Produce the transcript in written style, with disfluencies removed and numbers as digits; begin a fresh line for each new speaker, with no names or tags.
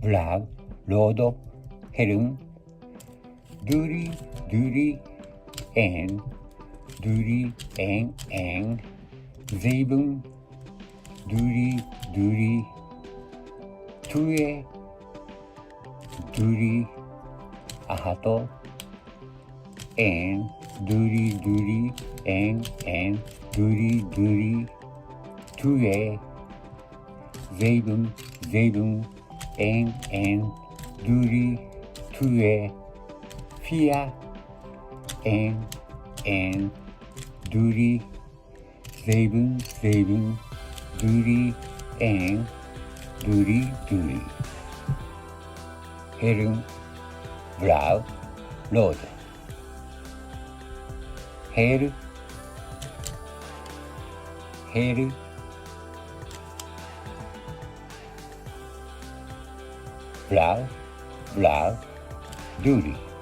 블락, 로드, 헤른, 두리, 두리, 엔, 두리, eng, 제이븐, 두리, 두리, 투에, 두리, 아하토, 엔, 두리, 두리, eng, 두리, 두리, 투에, 제이븐, eng, 두리, 투에, 피아, eng, 두리, 제이븐, 두리, eng, 두리, 헤른, 블락, 로드, 헤르, 블락, 두리.